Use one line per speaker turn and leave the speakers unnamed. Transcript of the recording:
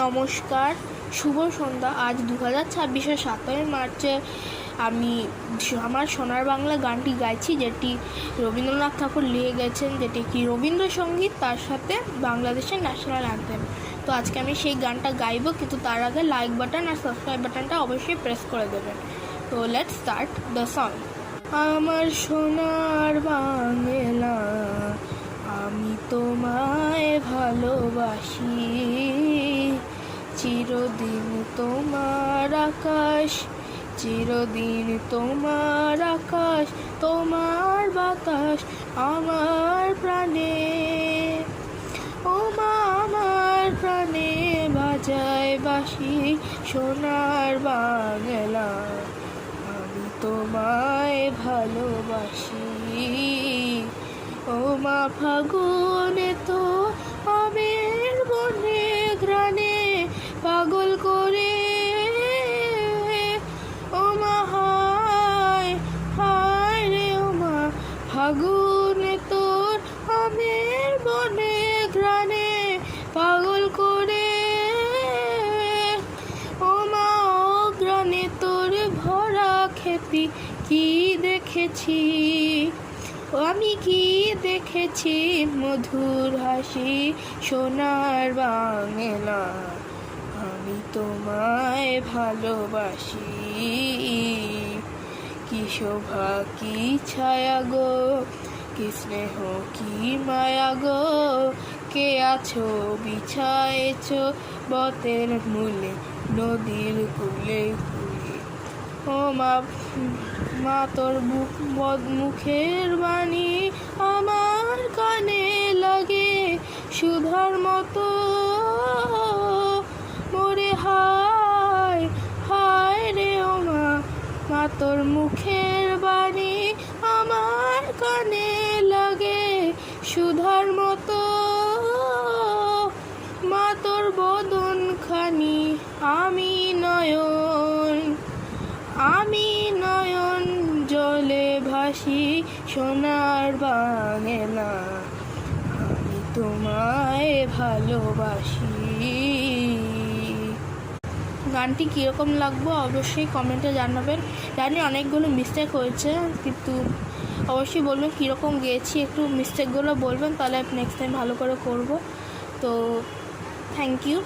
নমস্কার, শুভ সন্ধ্যা। আজ 2026-এর 7ই মার্চে আমি আমার সোনার বাংলা গানটি গাইছি, যেটি রবীন্দ্রনাথ ঠাকুর লিখে গেছেন, যেটি কি রবীন্দ্রসঙ্গীত, তার সাথে বাংলাদেশের ন্যাশনাল অ্যান্থেম। তো আজকে আমি সেই গানটা গাইবো, কিন্তু তার আগে লাইক বাটন আর সাবস্ক্রাইব বাটনটা অবশ্যই প্রেস করে দেবেন। তো লেটস স্টার্ট দ্য সং। আমার সোনার বাংলা, আমি তোমায় ভালোবাসি, চিরদিন তোমার আকাশ, চিরদিন তোমার আকাশ, তোমার বাতাস আমার প্রাণে, ও মা আমার প্রাণে বাজায় বাঁশি সোনার বাংলা, আমি তোমায় ভালোবাসি। ও মা ফাগুনে তো আমের বনে ঘ্রাণে পাগল করে, ও মা হায় হায় রে, ও মা ফাগুনে তোর আমের বনে ঘ্রাণে পাগল করে, ও মা অঘ্রাণে তোর ভরা খেতি কি দেখেছি, আমি কি দেখেছি মধুর হাসি সোনার বাংলা, আমি তোমায় ভালোবাসি। কি শোভা কি ছায়া গো, কি স্নেহ কি মায়া গো, কে আছো বিছায়েছ বতের মূলে নদীর কূলে কূলে, ও মা তোর মুখের বাণী আমার কানে লাগে সুধার মতো, মোরে হায় হায় রে, ও মা তোর মুখের বাণী আমার কানে লাগে সুধার মতো, মা তোর বদন খানি আমি নয়ন, আমি নয়ন জলে ভাসি সোনার বাংলা, আমি তোমায় ভালোবাসি। গানটি কীরকম লাগবে অবশ্যই কমেন্টে জানাবেন। জানি অনেকগুলো মিস্টেক হয়েছে, কিন্তু অবশ্যই বলবেন কীরকম গেয়েছি, একটু মিস্টেকগুলো বলবেন, তাহলে নেক্সট টাইম ভালো করে করব। তো থ্যাংক ইউ।